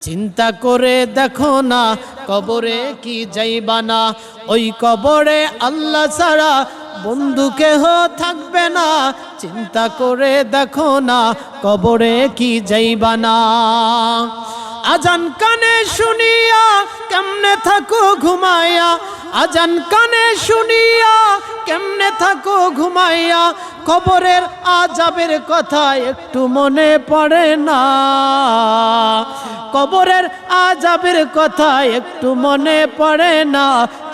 চিন্তা করে দেখো না কবরে কি যাইবা না, ওই কবরে আল্লাহ ছাড়া বন্ধু কেহ থাকবে না। চিন্তা করে দেখো না কবরে কি যাইবা না। আজান কানে শুনিয়া কেমনে থাকো ঘুমাইয়া, আজান কানে শুনিয়া কেমনে থাকো ঘুমাইয়া, কবরের আযাবের কথা একটু মনে পড়ে না। কবরের আযাবের কথা একটু মনে পড়ে না।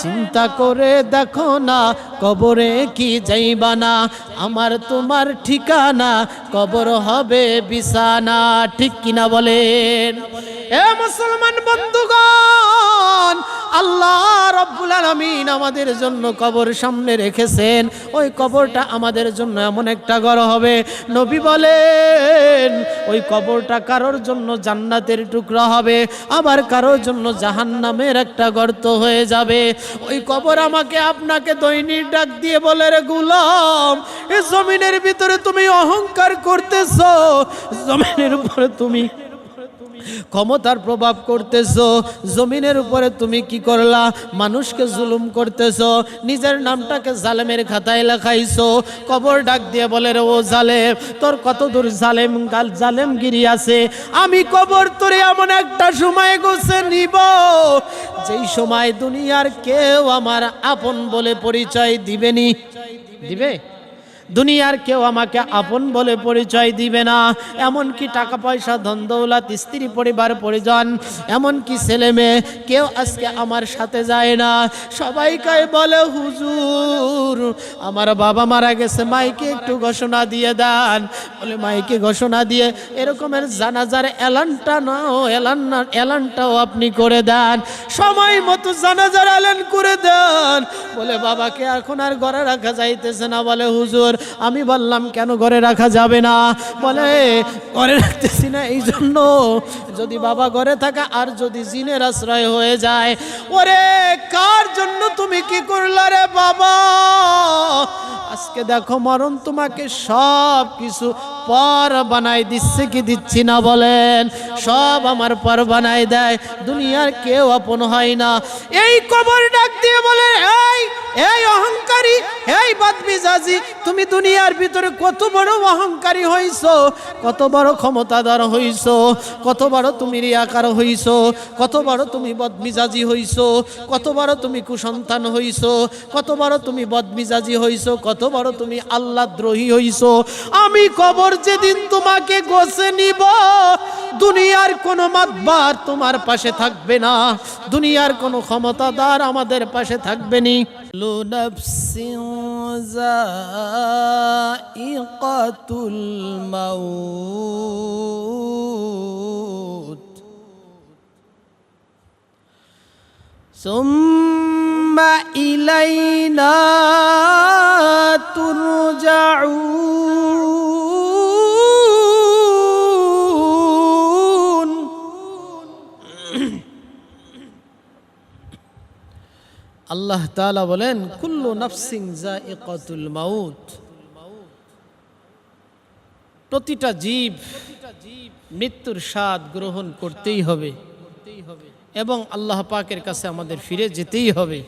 চিন্তা করে দেখো না কবরে কি যাইবা না। আমার তোমার ঠিকানা কবর হবে বিছানা, ঠিক কিনা বলেন? এ মুসলমান বন্ধুগণ, আল্লাহ রাব্বুল আলামিন আমাদের জন্য কবর সামনে রেখেছেন। ওই কবরটা আমাদের জন্য এমন একটা ঘর হবে, নবী বলেন ওই কবরটা কারোর জন্য জান্নাতের টুকরা হবে, আবার কারোর জন্য জাহান্নামের একটা গর্ত হয়ে যাবে। ওই কবর আমাকে আপনাকে দৈনিক ডাক দিয়ে বলে, রে গোলাম, এই জমিনের ভিতরে তুমি অহংকার করতেছো, জমিনের উপরে তুমি ক্ষমতার প্রভাব করতেছো, জমিনের উপরে তুমি কি করলা, মানুষকে জুলুম করতেছো, নিজের নামটাকে জালেমের খাতায় লেখাইছো। কবর ডাক দিয়ে বলে, রে ও জালেম, তোর কত দূর জালেমগিরি আছে। আমি কবর তোরে এমন একটা সময় গোছে নিব, যেই সময় দুনিয়ার কেউ আমার আপন বলে পরিচয় দিবেনি। দিবে? দুনিয়ার কেউ আমাকে আপন বলে পরিচয় দিবে না। এমনকি টাকা পয়সা ধন দৌলত স্ত্রী পরিবার পরিজন এমনকি ছেলে মেয়ে কেউ আজকে আমার সাথে যায় না। সবাইকে বলে, হুজুর আমার বাবা মারা গেছে, মাইকে একটু ঘোষণা দিয়ে দেন। বলে মাইকে ঘোষণা দিয়ে এরকমের জানাজার এলানটাও আপনি করে দেন, সময় মতো জানাজার এলান করে দেন। বলে বাবাকে এখন আর ঘরে রাখা যাইতেছে না। বলে হুজুর আমি বললাম কেন ঘরে রাখা যাবে না? বলে ঘরে রাখতেছি না এই জন্য, যদি বাবা ঘরে থাকে আর যদি জিনের আশ্রয় হয়ে যায়। ওরে কার জন্য তুমি কি করলা রে বাবা? আজকে দেখো মরণ তোমাকে সব কিছু পর বানাই দিচ্ছে কি দিচ্ছি না বলেন? সব আমার পর বানাই দেয়, দুনিয়ার কেউ আপন হয় না। এই কবর ডাক দিয়ে বলে, এই অহংকারী, এই বদমেজাজি, তুমি দুনিয়ার ভিতরে কত বড় অহংকারী হইছো, কত বড় ক্ষমতাধর হইছো, কত বড় তুমি রিয়াকার হইছো, কত বড় তুমি বদমেজাজি হইছো, কত বড় তুমি কুসন্তান হইছো, কত বড় তুমি বদমেজাজি হইছো, কত বড় তুমি আল্লাহ দ্রোহী হইছো। আমি কবর যেদিন তোমাকে গোছে নিব, দুনিয়ার কোনো মাতবার তোমার পাশে থাকবে না, দুনিয়ার কোনো ক্ষমতাদার আমাদের পাশে থাকবে না। কুল্লু নাফসিন যায়িকাতুল মাউত সুম্মা ইলাইনা তুরজাউন। আল্লাহ তাআলা বলেন, কুল্লু নাফসিন যায়িকাতুল মাউত, প্রতিটা জীব মৃত্যুর স্বাদ গ্রহণ করতেই হবে এবং আল্লাহ পাকের কাছে আমাদের ফিরে যেতেই হবে।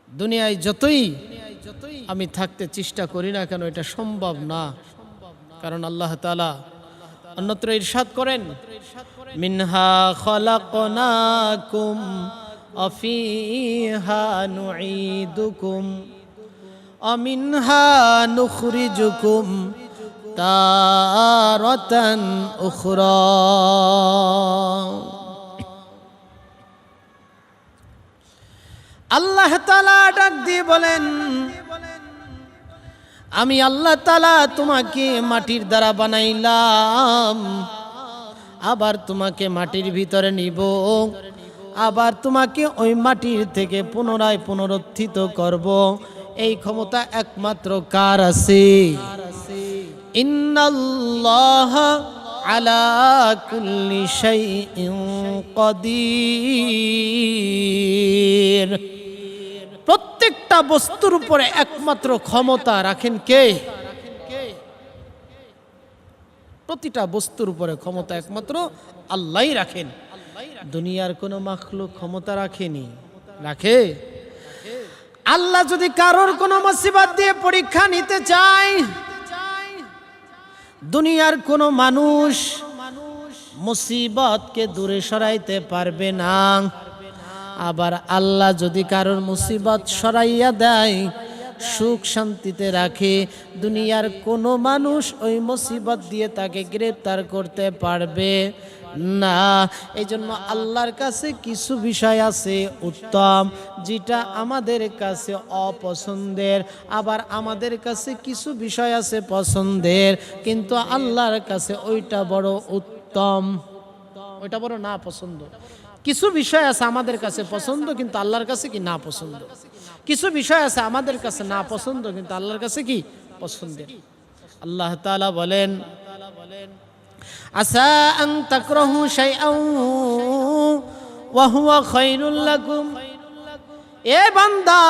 দুনিয়ায় যতই আমি থাকতে চেষ্টা করি না কেন, এটা সম্ভব না। কারণ আল্লাহ তাআলা অন্যত্র ইরশাদ করেন, মিনহা খালাকনাকুম ওয়া ফিহা নুঈদুকুম ওয়া মিনহা নুখরিজুকুম তারাতান উখরা। আল্লাহ তাআলা ডাক দিয়ে বলেন, আমি আল্লাহ তাআলা তোমাকে মাটির দ্বারা বানাইলাম, আবার তোমাকে মাটির ভিতরে নিব, আবার তোমাকে ওই মাটির থেকে পুনরায় পুনরুত্থিত করব। এই ক্ষমতা একমাত্র কার আছে? ইন্নাল্লাহা আলা কুল্লি শাইইন কাদির। প্রত্যেকটা বস্তুর উপরে একমাত্র ক্ষমতা রাখেন কে? প্রতিটা বস্তুর উপরে ক্ষমতা একমাত্র আল্লাহই রাখেন। দুনিয়ার কোনো মাখলুক ক্ষমতা রাখেনি, রাখে? আল্লাহ যদি কারোর কোনো মুসিবত দিয়ে পরীক্ষা নিতে চায়, দুনিয়ার কোনো মানুষ মুসিবতকে দূরে সরাইতে পারবে না। আবার আল্লাহ যদি কারোর মুসিবত সরাইয়া দেয়, সুখ শান্তিতে রাখে, দুনিয়ার কোনো মানুষ ওই মুসিবত দিয়ে তাকে গ্রেফতার করতে পারবে না। এই জন্য আল্লাহর কাছে কিছু বিষয় আছে উত্তম, যেটা আমাদের কাছে অপছন্দের, আবার আমাদের কাছে কিছু বিষয় আছে পছন্দের, কিন্তু আল্লাহর কাছে ওইটা বড় উত্তম, ওইটা বড় না পছন্দ। কিছু বিষয় আছে আমাদের কাছে পছন্দ, কিন্তু আল্লাহর কাছে কি না পছন্দ। কিছু বিষয় আছে আমাদের কাছে না পছন্দ, কিন্তু আল্লাহর কাছে কি পছন্দের। আল্লাহ তাআলা বলেন, আসা আন তাকরাহু শাইআন ওয়া হুয়া খায়রুল লাকুম। এ বান্দা,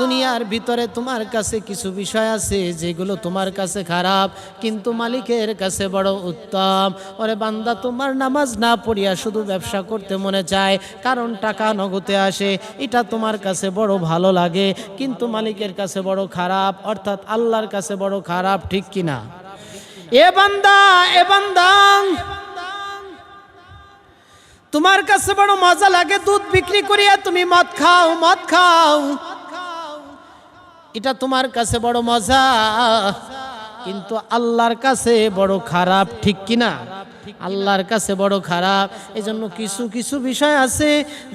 দুনিয়ার ভিতরে তোমার কাছে কিছু বিষয় আছে যেগুলো তোমার কাছে খারাপ, কিন্তু মালিকের কাছে বড় উত্তম। ওরে বান্দা, তোমার নামাজ না পড়িয়া শুধু ব্যবসা করতে মনে চায়, কারণ টাকা নগদে আসে, এটা তোমার কাছে বড় ভালো লাগে, কিন্তু মালিকের কাছে বড় খারাপ, অর্থাৎ আল্লাহর কাছে বড় খারাপ, ঠিক কিনা? এ বান্দা, এ বান্দা, তোমার কাছে বড় মজা লাগে দুধ বিক্রি করিয়া তুমি মদ খাও, মদ খাও, এটা তোমার কাছে বড় মজা, কিন্তু আল্লাহর কাছে বড় খারাপ, ঠিক কিনা? আল্লাহর কাছে বড় খারাপ। এজন্য কিছু কিছু বিষয় আছে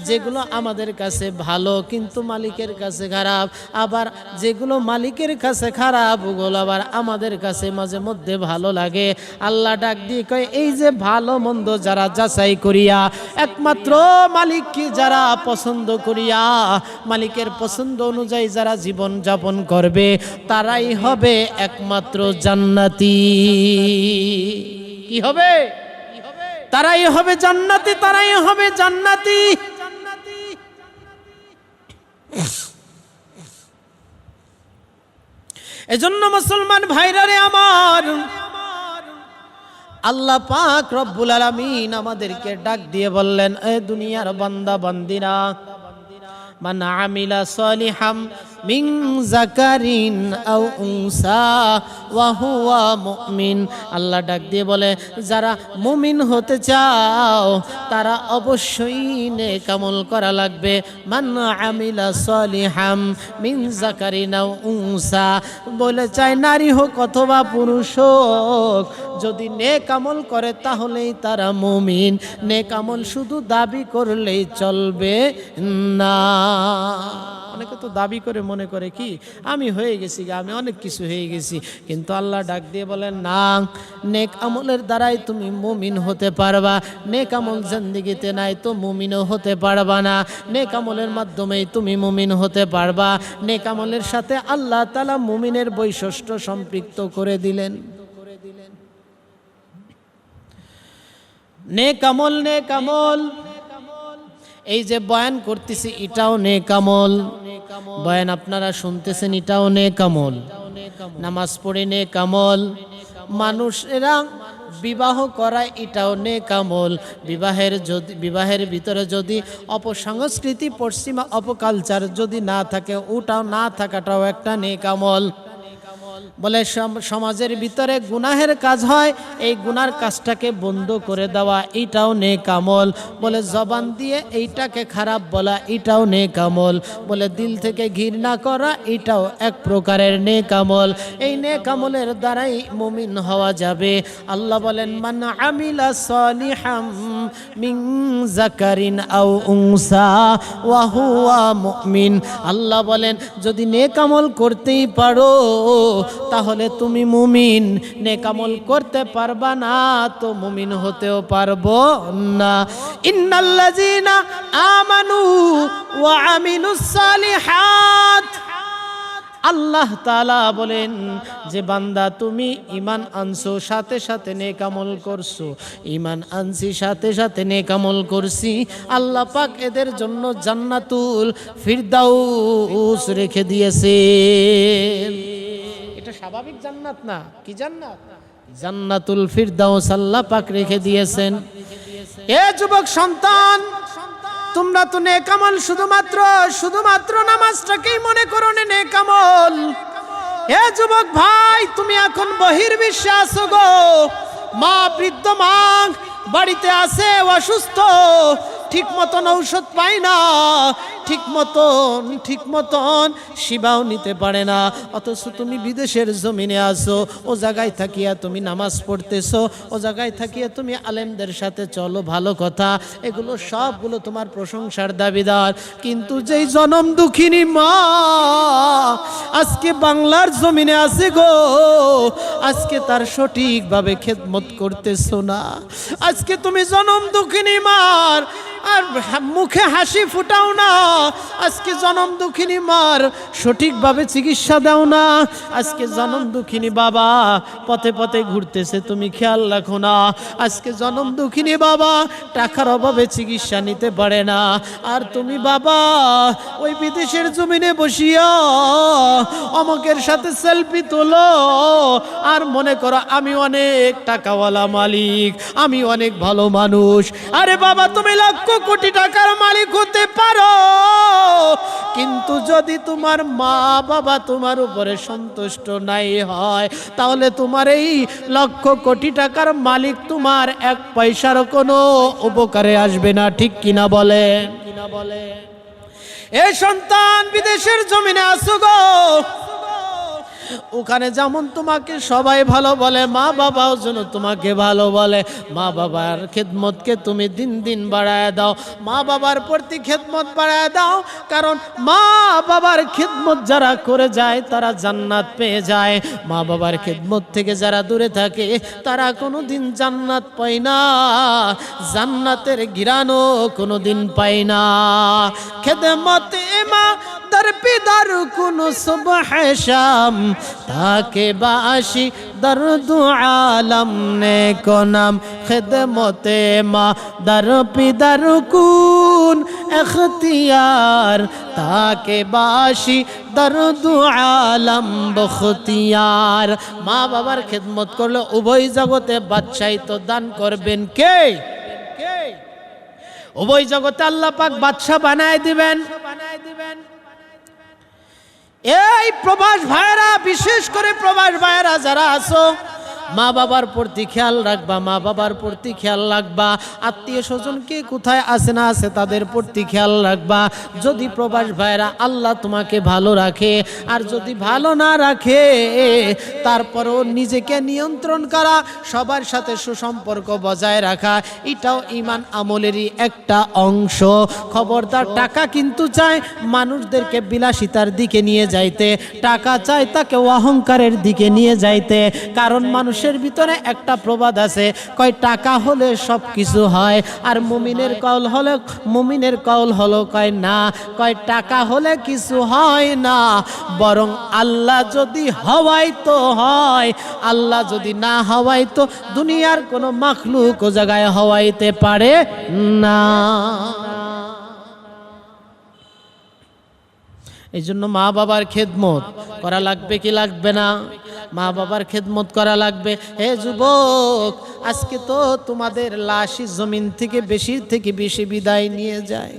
যেগুলো আমাদের কাছে ভালো, কিন্তু মালিকের কাছে খারাপ। আবার যেগুলো মালিকের কাছে খারাপ, ওগুলো আবার আমাদের কাছে মাঝে মধ্যে ভালো লাগে। আল্লাহ ডাক দিয়ে কয়, এই যে ভালো মন্দ যারা যাচাই করিয়া একমাত্র মালিককে যারা পছন্দ করিয়া মালিকের পছন্দ অনুযায়ী যারা জীবন যাপন করবে, তারাই হবে একমাত্র জান্নাতি। কি হবে? তারাই হবে জান্নাতি, তারাই হবে জান্নাতি। এজন্য মুসলমান ভাইরা রে আমার, আল্লাহ পাক রব্বুল আলামিন আমাদেরকে ডাক দিয়ে বললেন, এ দুনিয়ার বান্দা বান্দিরা, মান আমিলা সালিহাম মিন যাকারিন আও উনসা ওয়া হুয়া মুমিন। আল্লাহ ডাক দিয়ে বলে, যারা মুমিন হতে চাও তারা অবশ্যই নেক আমল করা লাগবে। মান আমিলা সালিহাম মিন যাকারিন আও উনসা, বলে চাই নারী হোক অথবা পুরুষ হোক, যদি নেক আমল করে তাহলেই তারা মুমিন। নেক আমল শুধু দাবি করলেই চলবে না। অনেকে তো দাবি করে মনে করে কি আমি হয়ে গেছি, আমি অনেক কিছু হয়ে গেছি, কিন্তু আল্লাহ ডাক দিয়ে বলেন, না, নেক আমলের দ্বারাই তুমি মুমিন হতে পারবা। নেক আমল জিন্দেগিতে নাই তো মুমিনও হতে পারবা না। নেক আমলের মাধ্যমেই তুমি মুমিন হতে পারবা। নেক আমলের সাথে আল্লাহ তাআলা মুমিনের বৈশিষ্ট্য সম্পৃক্ত করে দিলেন। নেক আমল, নেক আমল, এই যে বয়ান করতেছি এটাও নেক আমল, বয়ান আপনারা শুনতেছেন এটাও নেক আমল, নামাজ পড়ে নেক আমল, মানুষেরা বিবাহ করা এটাও নেক আমল। বিবাহের ভিতরে যদি অপসংস্কৃতি, পশ্চিমা অপকালচার যদি না থাকে, ওটাও না থাকাটাও একটা নেক আমল। বলে সমাজের ভিতরে গুনাহের কাজ হয়, এই গুনার কাজটাকে বন্ধ করে দেওয়া এটাও নেক আমল। বলে জবান দিয়ে এইটাকে খারাপ বলা এটাও নেক আমল। বলে দিল থেকে ঘৃণা করা এটাও এক প্রকারের নেক আমল। এই নেক আমলের দ্বারাই মুমিন হওয়া যাবে। আল্লাহ বলেন, মান আমিলা সালিহাম মিন যাকারিন আও উনসা ওয়া হুয়া মুমিন। আল্লাহ বলেন, যদি নেক আমল করতেই পারো তাহলে তুমি মুমিন। নেক আমল করতে পারবা না তো মুমিন হতেও পারবো না। ইন্নাল্লাযীনা আমানু ওয়া আমিলুস সালিহাত, আল্লাহ তাআলা বলেন যে বান্দা তুমি ঈমান আনছো, সাথে সাথে নেক আমল করছো, ঈমান আনছি সাথে সাথে নেক আমল করছি, আল্লাহ পাক এদের জন্য জান্নাতুল ফিরদাউস রেখে দিয়েছে। এটা স্বাভাবিক জান্নাত না, কি জান্নাত? জান্নাতুল ফিরদাউস আল্লাহ পাক রেখে দিয়েছেন। এ যুবক সন্তান, তোমরা তো নেক আমল শুধুমাত্র নামাজটাকেই মনে করো নেক আমল। এ যুবক ভাই, তুমি এখন বহির্বিশ্বে আছো গো। মা বৃদ্ধ মা বাড়িতে আছে অসুস্থ, ঠিক মতন ঔষধ পায় না, ঠিক মতন সেবাও নিতে পারে না, অথচ তুমি বিদেশের জমিনে আসো। ও জায়গায় থাকিয়া তুমি নামাজ পড়তেছো, ও জায়গায় থাকিয়া তুমি আলেমদের সাথে চলো, ভালো কথা, এগুলো সবগুলো তোমার প্রশংসার দাবিদার। কিন্তু যেই জনম দুঃখিনী মা আজকে বাংলার জমিনে আছে গো, আজকে তার সঠিকভাবে খেদমত করতেছো না। আজকে তুমি জনম দুঃখিনী মার আর মুখে হাসি ফুটাও না। আজকে জনম দুঃখিনী মার সঠিকভাবে চিকিৎসা দাও না। আজকে জনম দুঃখিনী বাবা পথে পথে ঘুরতেছে, তুমি খেয়াল রাখো না। আজকে জনম দুঃখিনী বাবা টাকার অভাবে চিকিৎসা নিতে পারে না, আর তুমি বাবা ওই বিদেশের জমিনে বসিয়া অমকের সাথে সেলফি তোলো আর মনে করো আমি অনেক টাকাওয়ালা মালিক, আমি অনেক ভালো মানুষ। আরে বাবা, তুমি লক্ষ কোটি টাকার মালিক হতে পারো, কিন্তু যদি তোমার মা বাবা তোমার উপরে সন্তুষ্ট নাই হয়, তাহলে তোমার এই লক্ষ কোটি টাকার মালিক তোমার এক পয়সার কোনো উপকারে আসবে না। ঠিক কিনা বলে? এ সন্তান, বিদেশের জমিনে আসো গো, ওখানে যেমন তোমাকে সবাই ভালো বলে, মা বাবাও যেন তোমাকে ভালো বলে। মা বাবার খেদমতকে তুমি দিন দিন বাড়ায় দাও, মা বাবার প্রতি খেদমত বাড়ায় দাও, কারণ মা বাবার খেদমত যারা করে যায় তারা জান্নাত পেয়ে যায়। মা বাবার খেদমত থেকে যারা দূরে থাকে তারা কোনোদিন জান্নাত পায় না, জান্নাতের ঘিরানো কোনোদিন পায় না। খেদমতে মা در پیدار کنو صبح شام تاکہ باشی در دو عالم نے کنم خدمت ما در پیدار کن اختیار تاکہ باشی در دو عالم بختیار। মা বাবার খেদমত করলে উভয় জগতে বাদশাহী তো দান করবেন কে? উভয় জগতে আল্লাহ পাক বাদশা বানায় দিবেন। এই প্রবাস ভাইরা, বিশেষ করে প্রবাস ভাইরা যারা আছো, মা বাবার প্রতি খেয়াল রাখবা, মা বাবার প্রতি খেয়াল রাখবা। আত্মীয় স্বজন কে কোথায় আছে না আছে তাদের প্রতি খেয়াল রাখবা। যদি প্রবাস ভাইরা আল্লাহ তোমাকে ভালো রাখে, আর যদি ভালো না রাখে তারপরও নিজেকে নিয়ন্ত্রণ করা, সবার সাথে সুসম্পর্ক বজায় রাখা, এটাও ঈমান আমলেরই একটা অংশ। খবরদার, টাকা কিন্তু চায় মানুষদেরকে বিলাসিতার দিকে নিয়ে যাইতে, টাকা চায় তাকে অহংকারের দিকে নিয়ে যাইতে। কারণ মানুষের ভিতরে একটা প্রবাদ আছে, কয় টাকা হলে সব কিছু হয়, আর মুমিনের কওল হলো কয় না, কয় টাকা হলে কিছু হয় না, বরং আল্লাহ যদি হওয়াইতো হয়, আল্লাহ যদি না হওয়াইতো দুনিয়ার কোনো মাখলুক ও জায়গায় হওয়াইতে পারে না। এই জন্য মা বাবার খেদমত করা লাগবে কি লাগবে না? মা বাবার খেদমত করা লাগবে। হে যুবক, আজকে তো তোমাদের লাশই জমিন থেকে বেশি বিদায় নিয়ে যায়।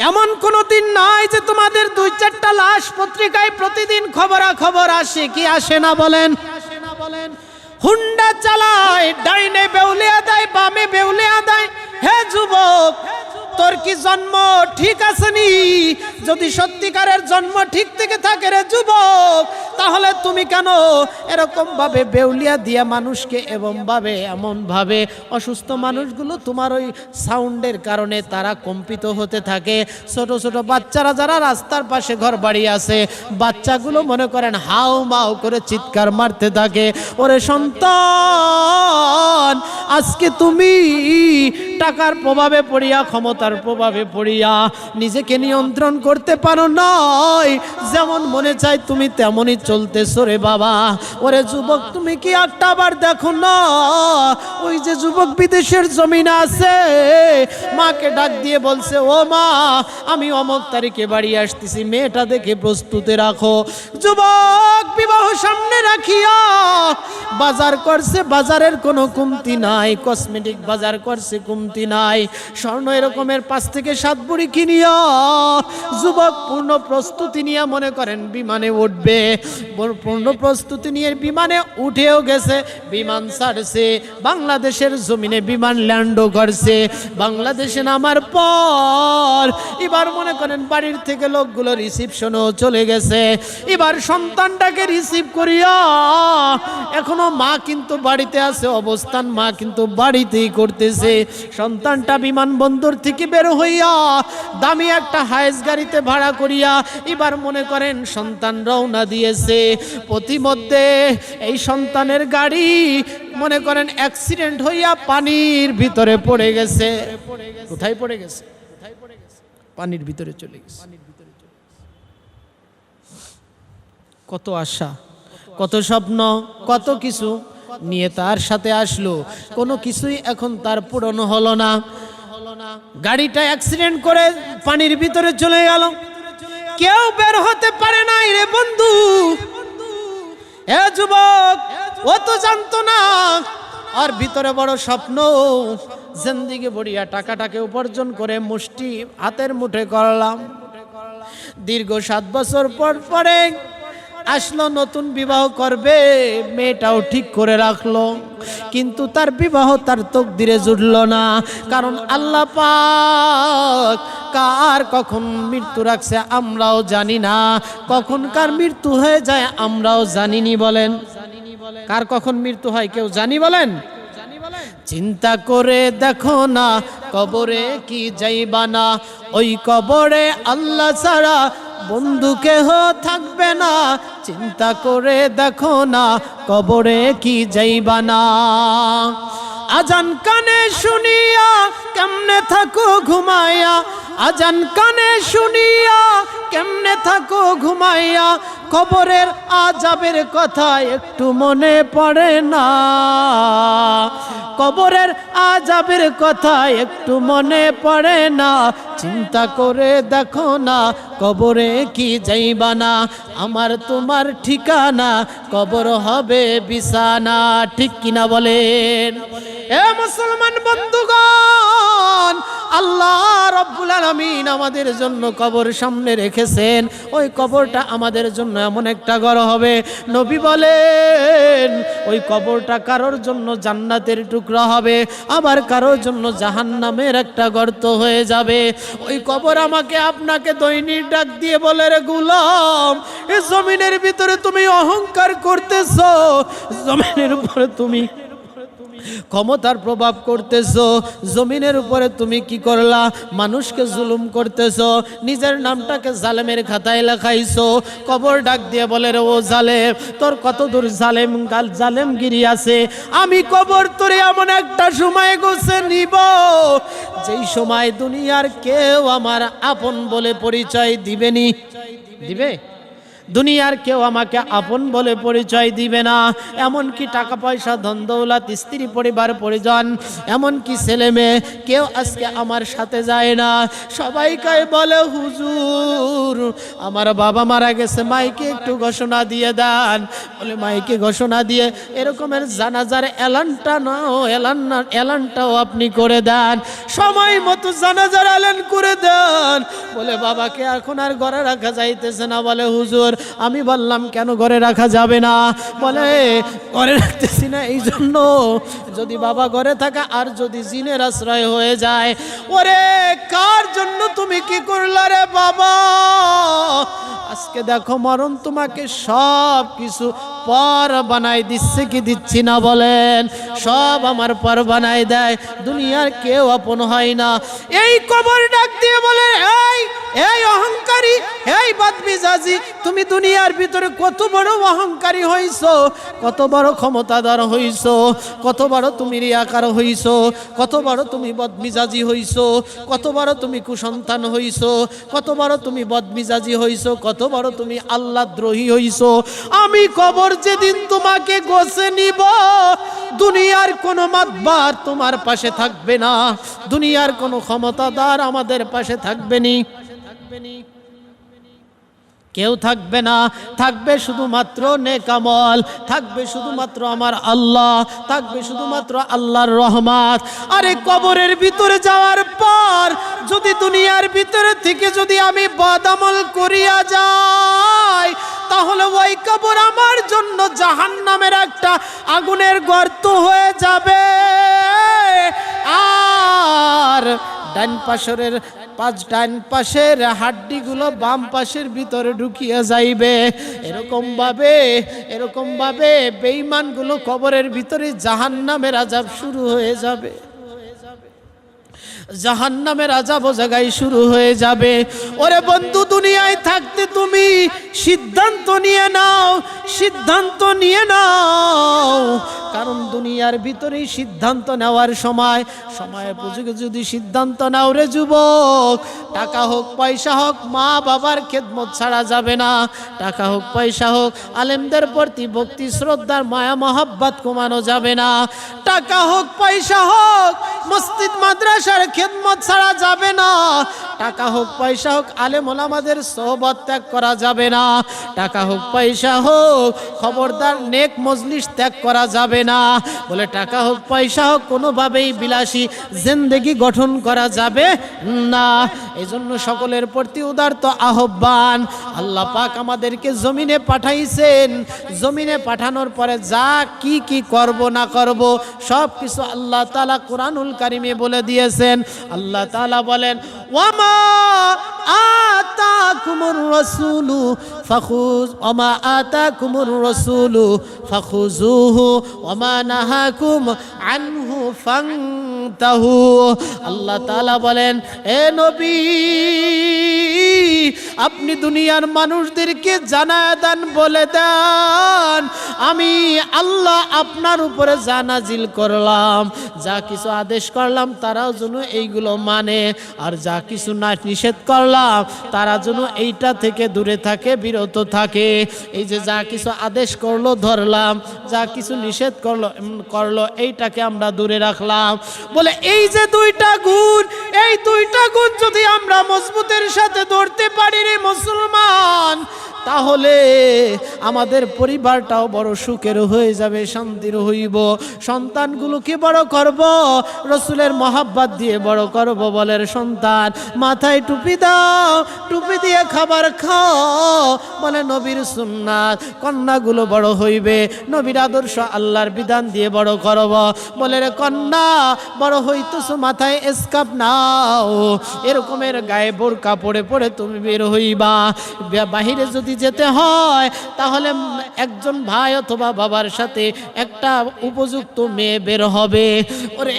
এমন কোন দিন নয় যে তোমাদের 2-4টা লাশ পত্রিকায় প্রতিদিন খবরাখবর আসে কি আসে না বলেন? হুন্ডা চালায়, ডাইনে বেউলিয়া দেয়, বামে বেউলিয়া দেয়। হে যুবক, তোর কি জন্ম ঠিক আছে নি? যদি সত্যিকারের জন্ম ঠিক থেকে থাকে রে যুবক, তাহলে তুমি কেন এরকম ভাবে বেউলিয়া দিয়া মানুষকে এমন ভাবে অসুস্থ মানুষগুলো তোমার ওই সাউন্ডের কারণে তারা কম্পিত হতে থাকে। ছোট ছোট বাচ্চারা যারা রাস্তার পাশে ঘর বাড়ি আছে, বাচ্চাগুলো মনে করেন হাউ মাউ করে চিৎকার মারতে থাকে। ওরে সন্তান, আজকে তুমি টাকার প্রভাবে পড়িয়া, ক্ষমতার প্রভাবে পড়িয়া নিজেকে নিয়ন্ত্রণ করতে পারো নয়, যেমন মনে চায় তুমি তেমনই চলতেছো রে বাবা। ওরে যুবক, তুমি কি একটা বার দেখো না, ওই যে যুবক বিদেশের জমিনে আছে, মাকে ডাক দিয়ে বলছে, ও মা, আমি অমুক তারিখে বাড়ি আসতেছি, মেয়েটা দেখে প্রস্তুতে রাখো। যুবক যুবক বিবাহ সামনে রাখিয়া বাজার করছে, বাজারের কোনো কমতি নাই, কসমেটিক বাজার করছে, কমতি নাই। স্বর্ণ এরকমের 5 থেকে 7 ভরি কিনিয়া যুবক পূর্ণ প্রস্তুতি নিয়ে মনে করেন বিমানে উঠবে। পূর্ণ প্রস্তুতি নিয়ে বিমানে উঠেও গেছে, বিমান ছাড়ছে, বাংলাদেশের জমিনে বিমান ল্যান্ডও করছে। বাংলাদেশে নামার পর এবার মনে করেন বাড়ির থেকে লোকগুলো রিসিপশনও চলে গেছে। এবার সন্তানটাকে রিসিভ করিয়া এখনো মা কিন্তু বাড়িতে আছে, অবস্থান মা কিন্তু বাড়িতেই করতেছে। সন্তানটা বিমানবন্দর থেকে বের হইয়া দামি একটা হায়েস গাড়িতে ভাড়া করিয়া এবার মনে করেন সন্তান রওনা দিয়েছে। প্রতিমধ্যে এই সন্তানের গাড়ি মনে করেন অ্যাক্সিডেন্ট হইয়া পানির ভিতরে পড়ে গেছে। কোথায় পড়ে গেছে? পানির ভিতরে চলে গেছে। কত আশা, কত স্বপ্ন, কত কিছু নিয়ে তার সাথে আসলো, কোনো কিছুই এখন তার পূরণ হলো না। গাড়িটা অ্যাক্সিডেন্ট করে পানির ভিতরে চলে গেল, কেউ বের হতে পারে নাই রে বন্ধু। এ যুবক, ও তো জানতো না আর ভিতরে বড় স্বপ্ন, জিন্দেগি বড়িয়া টাকাটাকে উপার্জন করে মুষ্টি হাতের মুঠে করলাম। দীর্ঘ 7 বছর পরে আসলো, নতুন বিবাহ করবে, মেয়েটাও ঠিক করে রাখলো, কিন্তু তার বিবাহ তার তকদিরে জুটল না। কারণ আল্লাহ পাক কার কখন মৃত্যু রাখছে আমরাও জানি না, কখন কার মৃত্যু হয়ে যায় আমরাও জানিনি। বলেন, কার কখন মৃত্যু হয় কেউ জানি? বলেন, চিন্তা করে দেখো না কবরে কি যাইবা না, ওই কবরে আল্লাহ ছাড়া বন্ধু কেহ থাকবে না। চিন্তা করে দেখো না কবরে কি যাইবা না। আজান কানে শুনিয়া কেমনে থাকো ঘুমাইয়া, আজান কানে শুনিয়া কেমনে থাকো ঘুমাইয়া, কবরের আযাবের কথা একটু মনে পড়ে না, কবরের আযাবের কথা একটু মনে পড়ে না। চিন্তা করে দেখো না কবরে কি যাইবা না, আমার তোমার ঠিকানা কবর হবে বিছানা। ঠিক কিনা বলেন? এ মুসলমান বন্ধুগণ, আল্লাহ রাব্বুল আলামিন আমাদের জন্য কবর সামনে রেখেছেন। ওই কবরটা আমাদের জন্য এমন একটা ঘর হবে, নবী বলেন ওই কবরটা কারোর জন্য জান্নাতের টুকরা হবে, আবার কারোর জন্য জাহান্নামের একটা গর্ত হয়ে যাবে। ওই কবর আমাকে আপনাকে দৈনিক ডাক দিয়ে বলে, রে গোলাম, এই জমিনের ভিতরে তুমি অহংকার করতেছো, জমিনের উপরে তুমি ক্ষমতার প্রভাব করতেছো, জমিনের উপরে তুমি কি করলা, মানুষকে জুলুম করতেছো, নিজের নামটাকে জালেমের খাতায় লেখাইছো। কবর ডাক দিয়ে বলে, রে ও জালেম, তোর কত দূর জালেমগিরি আছে, আমি কবর তোরে এমন একটা সময় গোছে নিব যেই সময় দুনিয়ার কেউ আমার আপন বলে পরিচয় দিবেনি। দিবে? দুনিয়ার কেউ আমাকে আপন বলে পরিচয় দিবে না। এমনকি টাকা পয়সা, ধন দৌলত, স্ত্রী, পরিবার, পরিজন, এমনকি ছেলে মেয়ে, কেউ আজকে আমার সাথে যায় না। সবাইকে বলে, হুজুর আমার বাবা মারা গেছে, মাইকে একটু ঘোষণা দিয়ে দেন। বলে মাইকে ঘোষণা দিয়ে এরকমের জানাজার এলানটাও আপনি করে দেন, সময় মতো জানাজার এলান করে দেন। বলে বাবাকে এখন আর ঘরে রাখা যাইতেছে না। বলে হুজুর আমি বললাম কেন ঘরে রাখা যাবে না? বলে ঘরে রাখতেছি না এই জন্য, যদি বাবা ঘরে থাকা আর যদি জিনের আশ্রয় হয়ে যায়। ওরে কার জন্য তুমি কি করলা রে বাবা? আজকে দেখো মরণ তোমাকে সব কিছু পর বানাই দিচ্ছে কি দিচ্ছি না? বলেন, সব আমার পর বানাই দেয়, দুনিয়ার কেউ আপন হয় না। এই কবর ডাক দিয়ে বলে, এই অহংকারী, এই বদমেজাজি, তুমি দুনিয়ার ভিতরে কত বড় অহংকারী হইছো, কত বড় ক্ষমতাধর হইছো, কত বড় তুমি রিয়াকার হইছো, কত বড় তুমি বদমেজাজি হইছো, কত বড় তুমি কুসন্তান হইছো, কত বড় তুমি বদমেজাজি হইছো, কত বড় তুমি আল্লাহ দ্রোহী হইছো। আমি কবর যেদিন তোমাকে গোছে নিব, দুনিয়ার কোনো মাতবার তোমার পাশে থাকবে না, দুনিয়ার কোনো ক্ষমতাদার আমাদের পাশে থাকবে না। কেউ থাকবে না, থাকবে শুধুমাত্র নেক আমল, থাকবে শুধুমাত্র আমার আল্লাহ, থাকবে শুধুমাত্র আল্লাহর রহমত। আরে কবরের ভিতরে যাওয়ার পর যদি দুনিয়ার ভিতরে থেকে যদি আমি বদ আমল করিয়া যাই, তাহলে ওই কবর আমার জন্য জাহান্নামের একটা আগুনের গর্ত হয়ে যাবে। আর ডান পাশের হাড্ডিগুলো বাম পাশের ভিতরে ঢুকিয়া যাইবে। এরকম ভাবে বেঈমানগুলো কবরের ভিতরে জাহান্নামের আযাব শুরু হয়ে যাবে, জাহান্নামের আযাব ও জায়গায় শুরু হয়ে যাবে। ওরে বন্ধু, দুনিয়ায় থাকতে তুমি সিদ্ধান্ত নিয়ে নাও, কারণ দুনিয়ার ভিতরেই সিদ্ধান্ত নেওয়ার সময় উপযোগী যদি সিদ্ধান্ত নাও রে যুবক, টাকা হোক পয়সা হোক মা বাবার খেদমত ছাড়া যাবে না, টাকা হোক পয়সা হোক আলেমদের প্রতি ভক্তি শ্রদ্ধার মায়া মহাব্বত কমানো যাবে না, টাকা হোক পয়সা হোক মসজিদ মাদ্রাসার খেদমত ছাড়া যাবে না, টাকা হোক পয়সা হোক আলেম ওলামাদের সোহবত ত্যাগ করা যাবে না, টাকা হোক পয়সা হোক খবরদার নেক মজলিস ত্যাগ করা যাবে না। বলে টাকা হোক পয়সা হোক কোনোভাবেই বিলাসী জিন্দেগি গঠন করা যাবে না। এজন্য সকলের প্রতি উদারত আহ্বান, আল্লাহ পাক আমাদেরকে জমিনে পাঠাইছেন, জমিনে পাঠানোর পরে যা কি করব না করব সব কিছু আল্লাহ তাআলা কুরআনুল কারীমে বলে দিয়েছেন। আল্লাহ তাআলা বলেন, ওয়ামা আতাকুমুর রাসূলু ফাখুযুহু ওয়ামা নাহাকুম আনহু ফান্তাহু। আল্লাহ তাআলা বলেন, এ নবী আপনি দুনিয়ার মানুষদেরকে জানায় দেন, বলে দেন আমি আল্লাহ আপনার উপরে যা নাজিল করলাম, যা কিছু আদেশ করলাম তারাও যেন এইগুলো মানে, আর যা কিছু না নিষেধ করলাম তারা যেন এইটা থেকে দূরে থাকে, বিরত থাকে। এই যে যা কিছু আদেশ করলো ধরলাম, যা কিছু নিষেধ করলো এইটাকে আমরা দূরে রাখলাম। বলে এই যে দুইটা গুণ, এই দুইটা গুণ যদি আমরা মজবুতের সাথে ধরতে পারি রে মুসলমান, তাহলে আমাদের পরিবারটাও বড় সুখের হয়ে যাবে, শান্তির হইব। সন্তানগুলোকে বড় করব, রসুলের মহাব্বত দিয়ে বড় করব। বলে সন্তান মাথায় টুপি দাও, টুপি দিয়ে খাবার খাও, বলে নবীর সুন্নাত। কন্যাগুলো বড় হইবে, নবীর আদর্শ আল্লাহর বিধান দিয়ে বড় করব। বলে রে কন্যা বড় হইতেছো, মাথায় স্কার্ফ নাও, এরকমের গায়ে বোরকা পরে পরে তুমি বের হইবা। বাহিরে যদি যেতে হয় তাহলে একজন ভাই অথবা বাবার সাথে একটা উপযুক্ত মেয়ে বের হবে। ওরে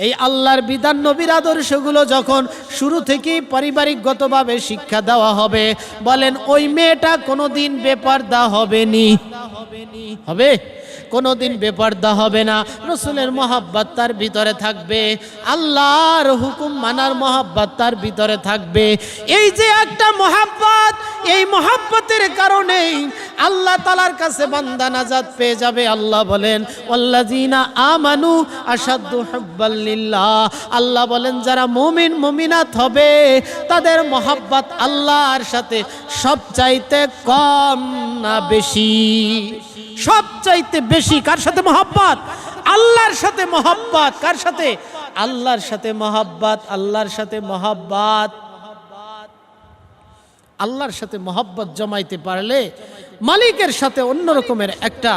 এই আল্লাহর বিধান নবীর আদর্শগুলো যখন শুরু থেকেই পারিবারিকগতভাবে শিক্ষা দেওয়া হবে, বলেন ওই মেয়েটা কোনোদিন বেপরদা হবে কোনোদিন বেপরদা হবে না। রসুলের মহাব্বত তার ভিতরে থাকবে, আল্লাহর হুকুম মানার মহাব্বত তার ভিতরে থাকবে। এই যে একটা মহাব্বত, এই মহাব্বতের কারণেই আল্লাহ তাআলার কাছে বান্দা নাজাত পেয়ে যাবে। আল্লাহ বলেন, ওয়াল্লাযীনা আমানু আশাদ্দু হুব্বাল লিল্লাহ। আল্লাহ বলেন যারা মুমিন মুমিনাত হবে তাদের মহাব্বত আল্লাহর সাথে সবচাইতে কম না বেশি? সবচাইতে বেশি কার সাথে মহব্বত? আল্লাহর সাথে মহব্বত। কার সাথে? আল্লাহর সাথে মহব্বত। আল্লাহর সাথে মহব্বত, আল্লাহর সাথে মহব্বত জমাইতে পারলে মালিকের সাথে অন্য রকমের একটা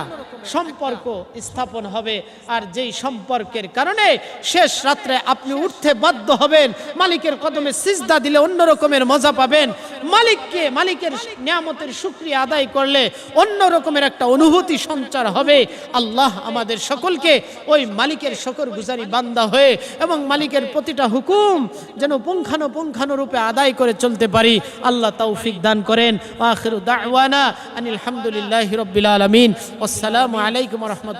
সম্পর্ক স্থাপন হবে। আর যেই সম্পর্কের কারণে শেষ রাত্রে আপনি উঠতে বাধ্য হবেন, মালিকের কদমে সিজদা দিলে অন্য রকমের মজা পাবেন, মালিকের নিয়ামতের শুকরিয়া আদায় করলে অন্য রকমের একটা অনুভূতি সঞ্চার হবে। আল্লাহ আমাদের সকলকে ওই মালিকের শুকরগুজারি বান্দা হয়ে এবং মালিকের প্রতিটা হুকুম যেন পুঙ্খানুপুঙ্খানুরূপে আদায় করে চলতে পারি, আল্লাহ তৌফিক দান করেন। আখিরু দাওয়ানা আনিল হামদুলিল্লাহি রাব্বিল আলামিন। আসসালামু আলাইকুম ওয়া রাহমাতুল্লাহ।